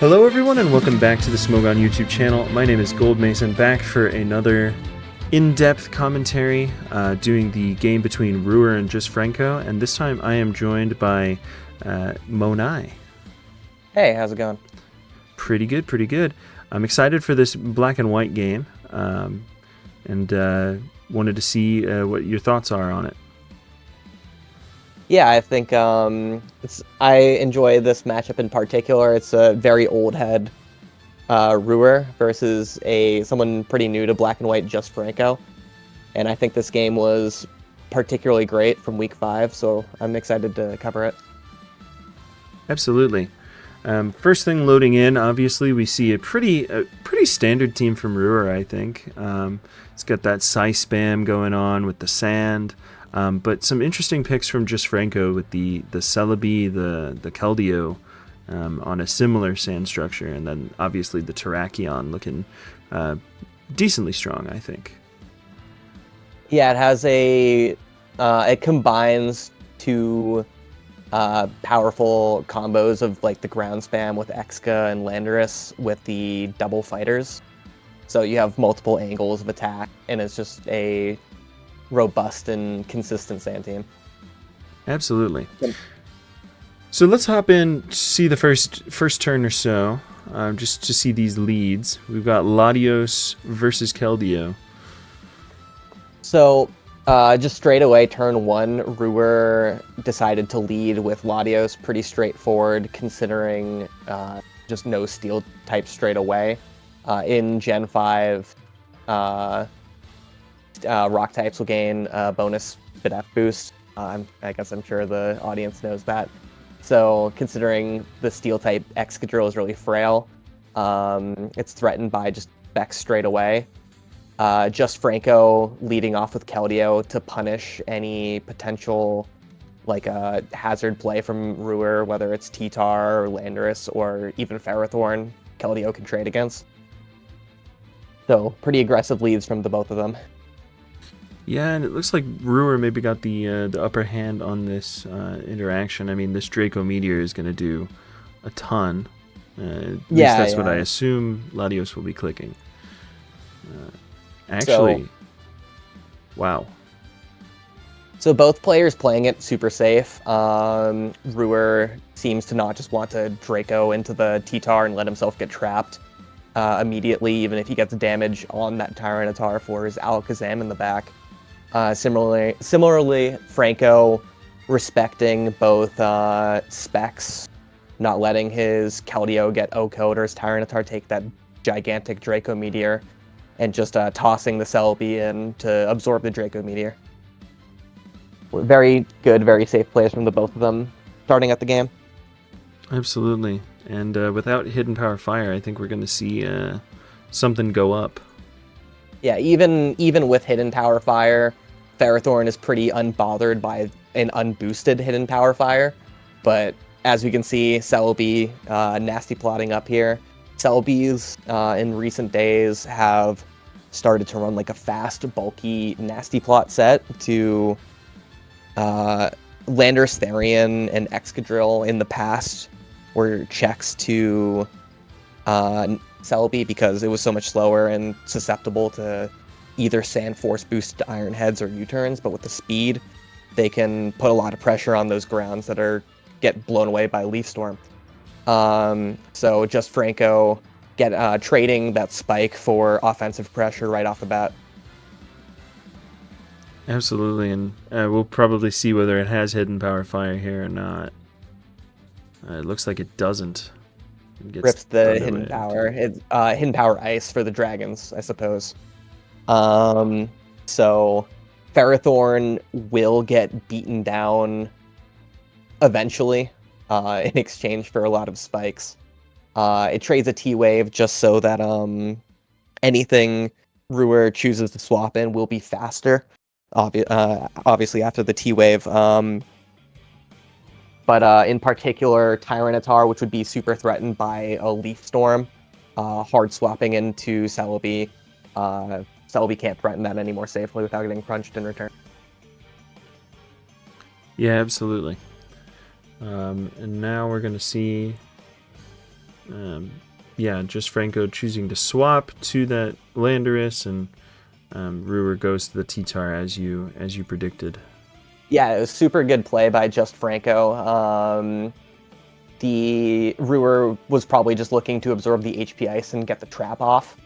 Hello everyone and welcome back to the Smogon YouTube channel. My name is Gold Mason, back for another in-depth commentary doing the game between Rewer and JustFranco, and this time I am joined by Monai. Hey, how's it going? Pretty good, pretty good. I'm excited for this black and white game and wanted to see what your thoughts are on it. Yeah, I think I enjoy this matchup in particular. It's a very old head Rewer versus someone pretty new to black and white, JustFranco. And I think this game was particularly great from week 5, so I'm excited to cover it. Absolutely. First thing loading in, obviously, we see a pretty standard team from Rewer, I think. It's got that Psy spam going on with the sand, but some interesting picks from JustFranco with the Celebi, the Keldeo on a similar sand structure, and then obviously the Terrakion looking decently strong, I think. Yeah, it has it combines two powerful combos of like the ground spam with Exca and Landorus with the double fighters. So you have multiple angles of attack, and it's just a robust and consistent sand team. Absolutely. So let's hop in to see the first turn or so, just to see these leads. We've got Latios versus Keldeo. So just straight away, turn 1, Rewer decided to lead with Latios. Pretty straightforward, considering just no steel type straight away. In Gen 5, rock types will gain bonus Spidef boost. I guess I'm sure the audience knows that. So considering the steel type Excadrill is really frail, it's threatened by just Vex straight away. JustFranco leading off with Keldeo to punish any potential hazard play from Rewer, whether it's T-Tar or Landorus or even Ferrothorn, Keldeo can trade against. So pretty aggressive leads from the both of them. Yeah, and it looks like Rewer maybe got the upper hand on this interaction. I mean, this Draco Meteor is going to do a ton. At least that's what I assume Latios will be clicking. Actually, wow. So both players playing it super safe. Rewer seems to not just want to Draco into the T-Tar and let himself get trapped immediately, even if he gets damage on that Tyranitar for his Alakazam in the back. Similarly, Franco respecting both specs, not letting his Keldeo get O-Code or his Tyranitar take that gigantic Draco Meteor, and just tossing the Celebi in to absorb the Draco Meteor. Very good, very safe plays from the both of them starting at the game. Absolutely. And without Hidden Power Fire, I think we're going to see something go up. Yeah, even with Hidden Power Fire, Ferrothorn is pretty unbothered by an unboosted Hidden Power Fire. But as we can see, Celebi nasty plotting up here. Celebis in recent days have started to run like a fast, bulky, nasty plot set to Landorus, Therian, and Excadrill in the past were checks to Celebi because it was so much slower and susceptible to either Sand Force boosted Iron Heads or U-turns, but with the speed, they can put a lot of pressure on those grounds that get blown away by Leaf Storm. So JustFranco trading that spike for offensive pressure right off the bat. Absolutely, and we'll probably see whether it has Hidden Power Fire here or not. It looks like it doesn't. Rips the Hidden Power. It's Hidden Power Ice for the dragons, I suppose. So Ferrothorn will get beaten down eventually in exchange for a lot of spikes. It trades a T-Wave just so that anything Rewer chooses to swap in will be faster. Obviously after the T-Wave. But in particular, Tyranitar, which would be super threatened by a Leaf Storm, hard swapping into Celebi. Celebi can't threaten that any more safely without getting crunched in return. Yeah, absolutely. And now we're going to see yeah, JustFranco choosing to swap to that Landorus, and Rewer goes to the T-Tar as you predicted. Yeah, it was super good play by JustFranco. The Rewer was probably just looking to absorb the HP ice and get the trap off,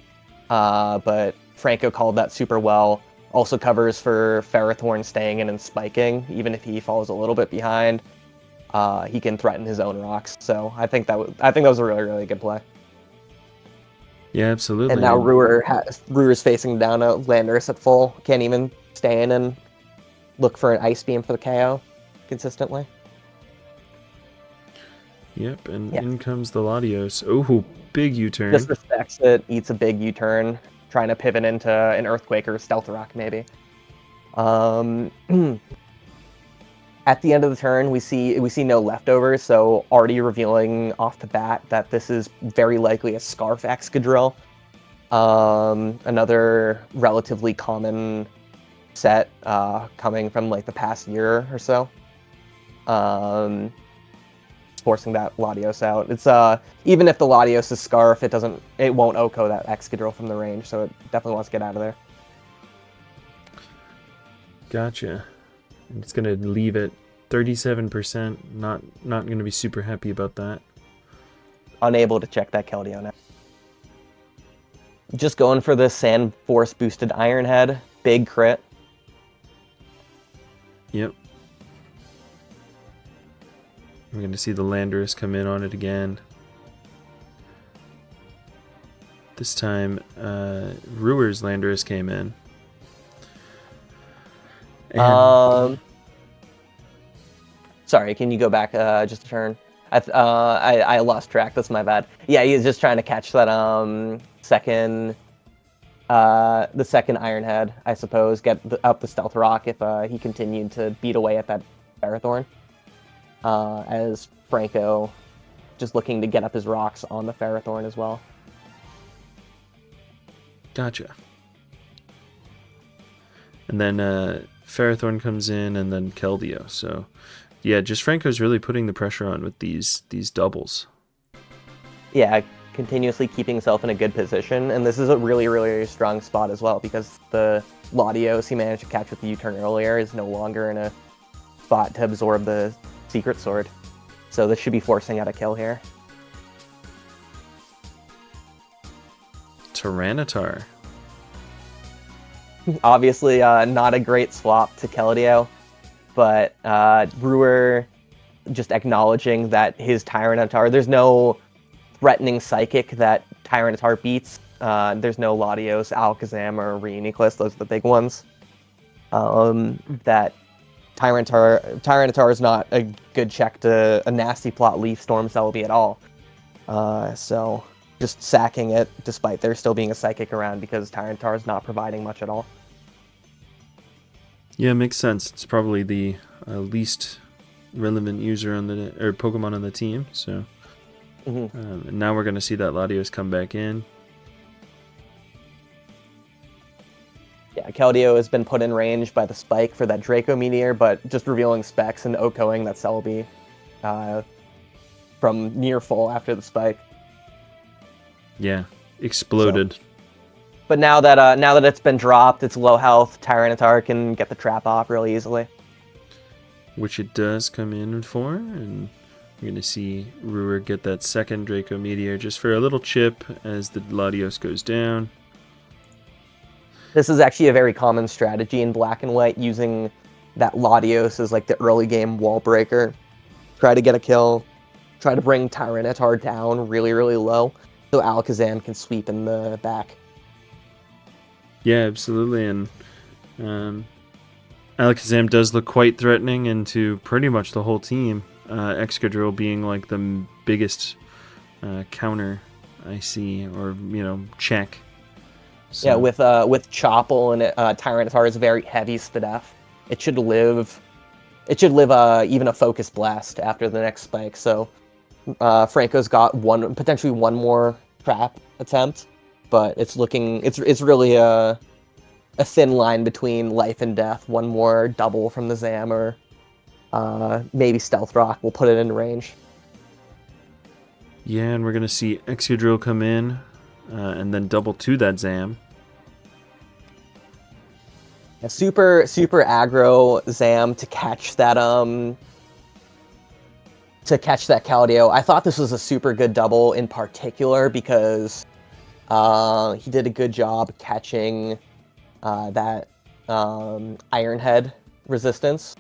but Franco called that super well. Also covers for Ferrothorn staying in and spiking, even if he falls a little bit behind. He can threaten his own rocks, so I think that was a really, really good play. Yeah, absolutely. And now Rewer's facing down a Landorus at full. Can't even stay in and look for an Ice Beam for the KO consistently. Yep, and in comes the Latios. Oh, big U-turn. Just respects it, eats a big U-turn, trying to pivot into an Earthquake or Stealth Rock maybe. At the end of the turn, we see no leftovers, so already revealing off the bat that this is very likely a Scarf Excadrill. Another relatively common set coming from like the past year or so. Forcing that Latios out. It's even if the Latios is Scarf, it won't Oko that Excadrill from the range, so it definitely wants to get out of there. Gotcha. And it's gonna leave it 37%. Not gonna be super happy about that. Unable to check that Keldeo now. Just going for the Sand Force boosted Iron Head. Big crit. Yep. We're going to see the Landorus come in on it again. This time, Rewer's Landorus came in. And sorry, can you go back just a turn? I lost track. That's my bad. Yeah, he's just trying to catch that second Iron Head, I suppose. Get up the Stealth Rock if he continued to beat away at that Ferrothorn. As Franco just looking to get up his rocks on the Ferrothorn as well. Gotcha. And then Ferrothorn comes in, and then Keldeo. So, yeah, JustFranco's really putting the pressure on with these doubles. Yeah, continuously keeping himself in a good position, and this is a really, really strong spot as well, because the Latios he managed to catch with the U-turn earlier is no longer in a spot to absorb the Secret Sword. So this should be forcing out a kill here. Tyranitar. Obviously, not a great swap to Keldeo, but Rewer just acknowledging that his Tyranitar, there's no threatening Psychic that Tyranitar beats. There's no Latios, Alakazam, or Reuniclus, those are the big ones. That Tyranitar is not a good check to a nasty plot Leaf Storm Celebi at all. So just sacking it, despite there still being a Psychic around, because Tyranitar is not providing much at all. Yeah, makes sense. It's probably the least relevant user on the Pokemon on the team. So and now we're going to see that Latios come back in. Yeah, Keldeo has been put in range by the spike for that Draco Meteor, but just revealing specs and Okoing that Celebi from near full after the spike. Yeah, exploded. So, but now that it's been dropped, it's low health. Tyranitar can get the trap off really easily. Which it does come in for, and we're going to see Rewer get that second Draco Meteor just for a little chip as the Latios goes down. This is actually a very common strategy in Black and White, using that Latios as like the early game wall breaker. Try to get a kill, try to bring Tyranitar down really, really low, so Alakazam can sweep in the back. Yeah, absolutely, and Alakazam does look quite threatening into pretty much the whole team. Excadrill being like the biggest counter I see, or check. So. Yeah, with Chople and Tyranitar is very heavy Spadef. It should live even a Focus Blast after the next spike. So Franco's got potentially one more trap attempt, but it's really a thin line between life and death. One more double from the Zam, or maybe Stealth Rock will put it in range. Yeah, and we're going to see Excadrill come in and then double to that Zam. A super aggro Zam to catch that Keldeo. I thought this was a super good double in particular because he did a good job catching that Iron Head resistance.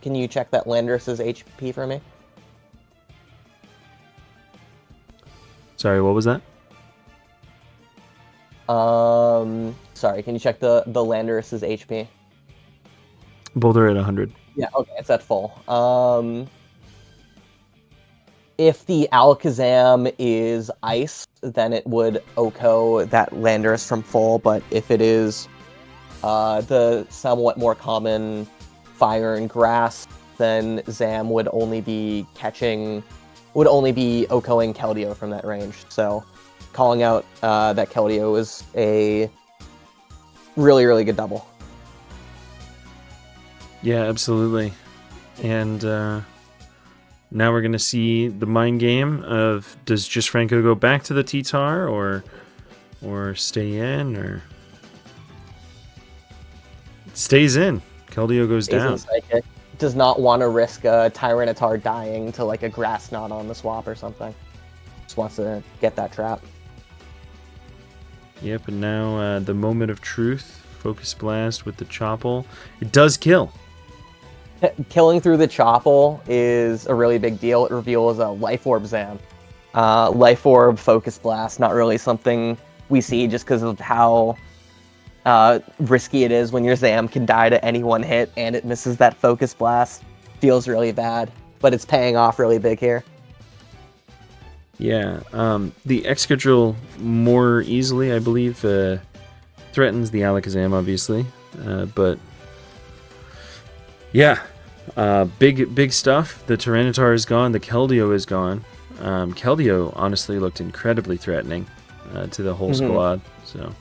Can you check that Landorus's HP for me? Sorry, what was that? Sorry, can you check the Landorus's HP? Boulder at 100. Yeah, okay, it's at full. If the Alakazam is ice, then it would OHKO that Landorus from full, but if it is the somewhat more common fire and grass, then Zam would only be OHKOing Keldeo from that range. So calling out that Keldeo is a really, really good double. Yeah, absolutely. And now we're going to see the mind game of, does JustFranco go back to the T-Tar or stay in, or stays in? Keldeo goes down. Psychic. Does not want to risk a Tyranitar dying to like a Grass Knot on the swap or something. Just wants to get that trap. Yep, and now the moment of truth. Focus Blast with the Chople. It does kill. Killing through the Chople is a really big deal. It reveals a Life Orb Zam. Life Orb, Focus Blast, not really something we see just because of how risky it is when your Zam can die to any one hit and it misses that Focus Blast. Feels really bad, but it's paying off really big here. Yeah, the Excadrill more easily, I believe, threatens the Alakazam, obviously, but yeah, big stuff. The Tyranitar is gone. The Keldeo is gone. Keldeo honestly looked incredibly threatening to the whole squad. So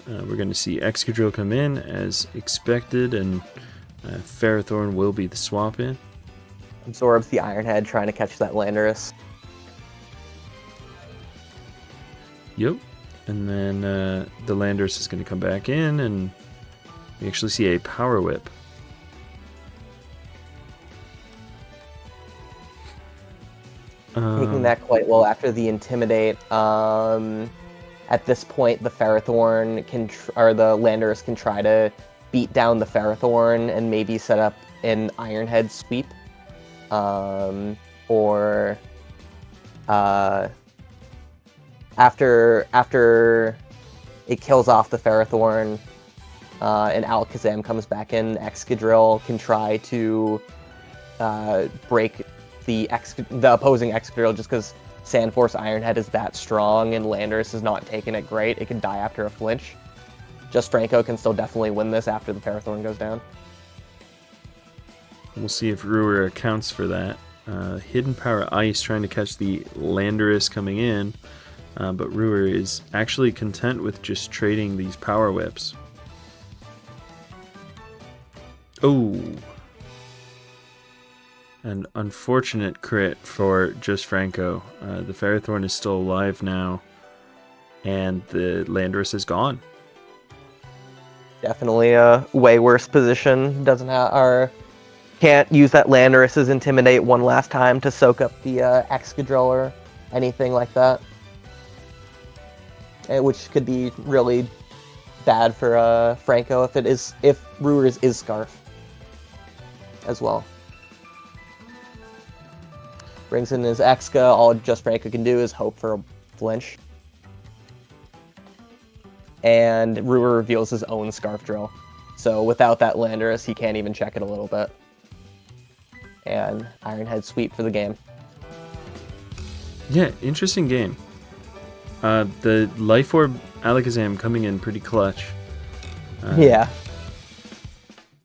we're going to see Excadrill come in as expected, and Ferrothorn will be the swap in. Absorbs the Iron Head, trying to catch that Landorus. Yep. And then the Landorus is going to come back in, and we actually see a Power Whip. Taking that quite well after the Intimidate. At this point, the Ferrothorn or the Landorus can try to beat down the Ferrothorn and maybe set up an Iron Head sweep. Or after it kills off the Ferrothorn, and Alakazam comes back in, Excadrill can try to break the opposing Excadrill just because Sandforce Iron Head is that strong and Landorus is not taking it great. It can die after a flinch. JustFranco can still definitely win this after the Ferrothorn goes down. We'll see if Rewer accounts for that. Hidden Power Ice trying to catch the Landorus coming in, but Rewer is actually content with just trading these Power Whips. Oh, an unfortunate crit for JustFranco. The Ferrothorn is still alive now, and the Landorus is gone. Definitely a way worse position. Doesn't have or can't use that Landorus's Intimidate one last time to soak up the Excadrill or anything like that, which could be really bad for Franco if Rewer is Scarf as well. Brings in his Exca. All JustFranco can do is hope for a flinch. And Rewer reveals his own Scarf Drill. So without that Landorus, he can't even check it a little bit. And Iron Head sweep for the game. Yeah, interesting game. The Life Orb Alakazam coming in pretty clutch. Yeah.